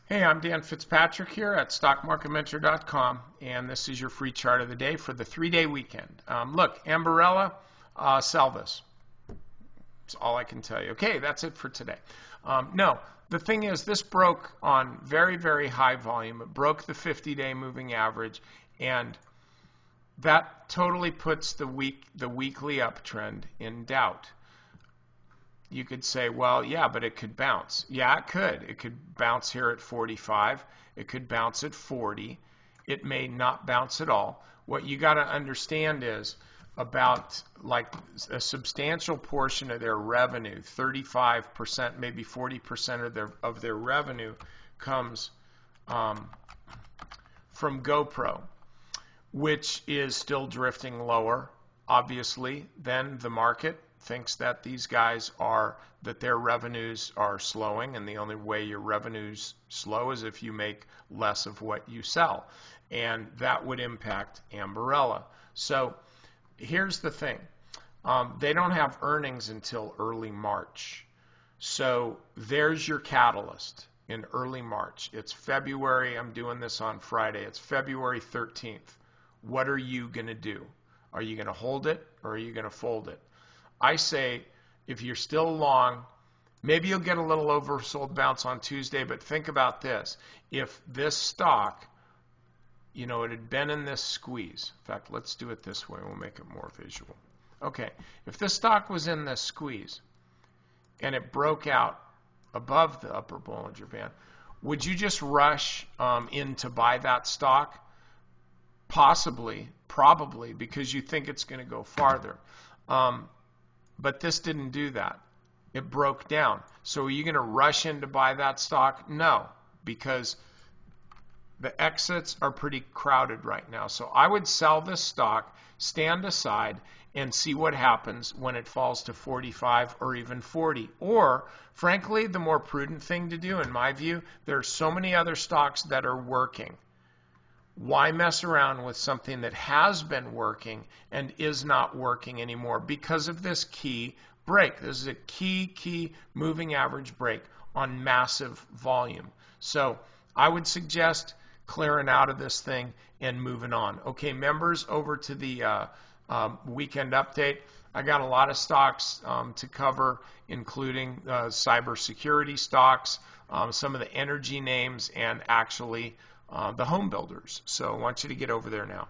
Hey, I'm Dan Fitzpatrick here at StockMarketMentor.com, and this is your free chart of the day for the 3-day weekend. Look, Ambarella, sell this. That's all I can tell you. Okay, that's it for today. No, the thing is, this broke on very, very high volume. It broke the 50-day moving average, and that totally puts the weekly uptrend in doubt. You could say, well, yeah, but it could bounce. Yeah, it could. It could bounce here at 45. It could bounce at 40. It may not bounce at all. What you got to understand is about like a substantial portion of their revenue, 35%, maybe 40% of their revenue comes from GoPro, which is still drifting lower, obviously, than the market thinks that these guys that their revenues are slowing, and the only way your revenues slow is if you make less of what you sell, and that would impact Ambarella. So here's the thing. They don't have earnings until early March. So there's your catalyst in early March. It's February. I'm doing this on Friday. It's February 13th. What are you going to do? Are you going to hold it, or are you going to fold it? I say, if you're still long, maybe you'll get a little oversold bounce on Tuesday, but think about this. If this stock, it had been in this squeeze. In fact, let's do it this way. We'll make it more visual. Okay, if this stock was in this squeeze and it broke out above the upper Bollinger Band, would you just rush in to buy that stock? Possibly, probably, because you think it's going to go farther. But this didn't do that. It broke down. So are you going to rush in to buy that stock? No, because the exits are pretty crowded right now. So I would sell this stock, stand aside, and see what happens when it falls to 45 or even 40. Or, frankly, the more prudent thing to do, in my view, there are so many other stocks that are working. Why mess around with something that has been working and is not working anymore because of this key break? This is a key moving average break on massive volume. So I would suggest clearing out of this thing and moving on. Okay, members, over to the weekend update. I got a lot of stocks to cover, including cybersecurity stocks, some of the energy names, and actually the home builders. So I want you to get over there now.